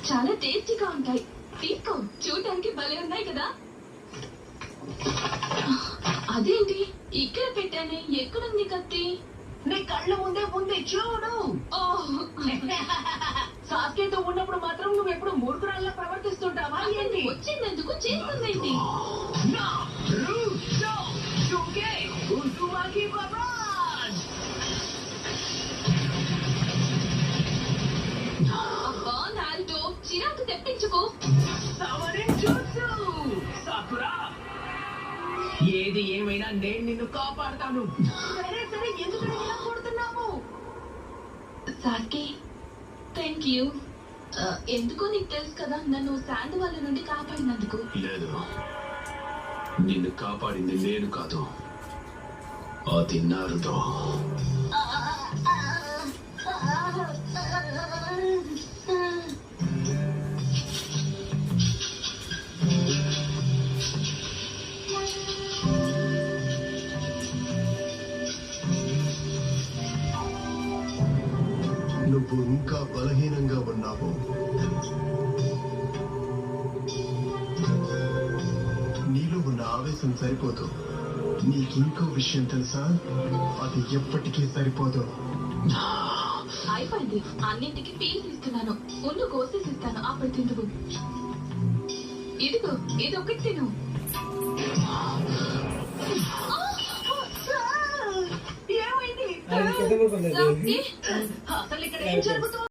చాలా టేస్టీగా ఉంటాయి. తీసుకో, చూడటానికి భలే ఉన్నాయి కదా. అదేంటి ఇక్కడ పెట్టానే? ఎక్కడుంది కత్తి? నీ కళ్ళ ముందే ఉంది, చూడు. సాకేతో ఉన్నప్పుడు మాత్రం నువ్వు ఎప్పుడు మూర్ఖురాల్లా ప్రవర్తిస్తుంటావా ఏంటి? వచ్చినందుకు చేస్తుందేంటి? అబ్బా నారుతో చిరాకు తెప్పించుకో. ఏది ఏమైనా నేను నిన్ను కాపాడుతాను. సరే సరే, ఎందుకు ఇలా కొడుతున్నావు? సాకే, థ్యాంక్ యూ. ఎందుకో నీకు తెలుసు కదా, నన్ను శాండ్ వాళ్ళ నుండి కాపాడినందుకు. లేదు, నిన్ను కాపాడింది నేను కాదు, అది నారుతో. నువ్వు ఇంకా బలహీనంగా ఉన్నావు. నీలో ఉన్న ఆవేశం సరిపోదు. నీకింకో విషయం తెలుసా? అది ఎప్పటికీ సరిపోదు. అయిపోయింది, అన్నింటికి పీల్ తీస్తున్నాను. ముందు కోసేసిస్తాను, అప్పుడు తిందుకు. ఇదిగో, ఇదొకటి తిను. ఏమైంది? సాకే, అసలు ఇక్కడ ఏం జరుగుతుంది?